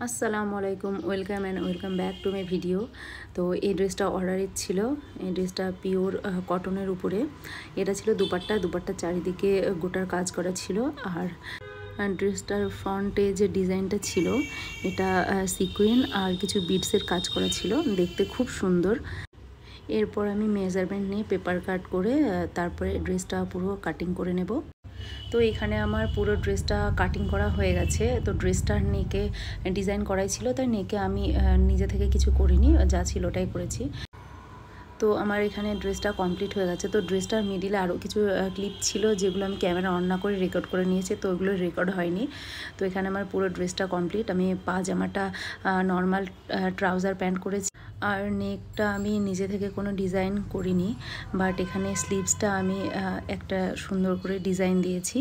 আসসালামু আলাইকুম, welcome and welcome back to my video. তো এই ড্রেসটা অর্ডারের ছিল। এই ড্রেসটা পিওর কটনের উপরে। এটা ছিল দুপাট্টার চারিদিকে গোটার কাজ করা ছিল। আর ড্রেসটার ফ্রন্টে যে ডিজাইনটা ছিল এটা সিকুয়েন আর কিছু বিডসের কাজ করা ছিল, দেখতে খুব সুন্দর। এরপর আমি মেজারমেন্ট নিয়ে পেপার কাট করে তারপরে ড্রেসটা পুরো কাটিং করে নেব। তো এখানে আমার পুরো ড্রেসটা কাটিং করা হয়ে গেছে। তো ড্রেসটার নেকে ডিজাইন করাই ছিল, তাই নেকে আমি নিজে থেকে কিছু করিনি, যা ছিল ওটাই করেছি। তো আমার এখানে ড্রেসটা কমপ্লিট হয়ে গেছে। তো ড্রেসটার মিডিলে আরও কিছু ক্লিপ ছিল যেগুলো আমি ক্যামেরা অন না করে রেকর্ড করে নিয়েছি, তো ওগুলো রেকর্ড হয়নি। তো এখানে আমার পুরো ড্রেসটা কমপ্লিট। আমি পাজামাটা নর্মাল ট্রাউজার প্যান্ট করেছি, আর নেকটা আমি নিজে থেকে কোনো ডিজাইন করিনি, বাট এখানে স্লিভসটা আমি একটা সুন্দর করে ডিজাইন দিয়েছি।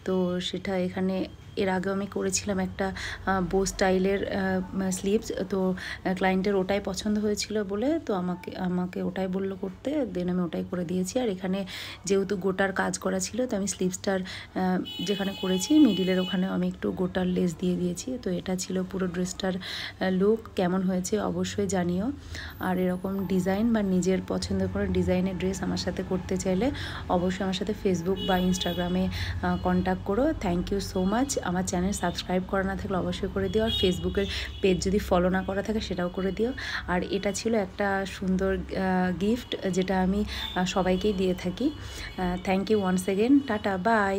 তো সেটা এখানে এর আগেও আমি করেছিলাম একটা বো স্টাইলের স্লিভস। তো ক্লায়েন্টের ওটাই পছন্দ হয়েছিল বলে তো আমাকে ওটাই বললো করতে, দেন আমি ওটাই করে দিয়েছি। আর এখানে যেহেতু গোটার কাজ করা ছিল, তো আমি স্লিভসটার যেখানে করেছি মিডিলের ওখানে আমি একটু গোটার লেস দিয়ে দিয়েছি। তো এটা ছিল পুরো ড্রেসটার লুক। কেমন হয়েছে অবশ্যই জানিও। আর এরকম ডিজাইন বা নিজের পছন্দ করে ডিজাইনের ড্রেস আমার সাথে করতে চাইলে অবশ্যই আমার সাথে ফেসবুক বা ইনস্টাগ্রামে কন্ট্যাক্ট করো। Thank you so much. আমার চ্যানেল সাবস্ক্রাইব করা না থাকলে অবশ্যই করে দিও, আর ফেসবুকের পেজ যদি ফলো না করা থাকে সেটাও করে দিও। আর এটা ছিল একটা সুন্দর গিফট যেটা আমি সবাইকেই দিয়ে থাকি। Thank you once again. Tata, by.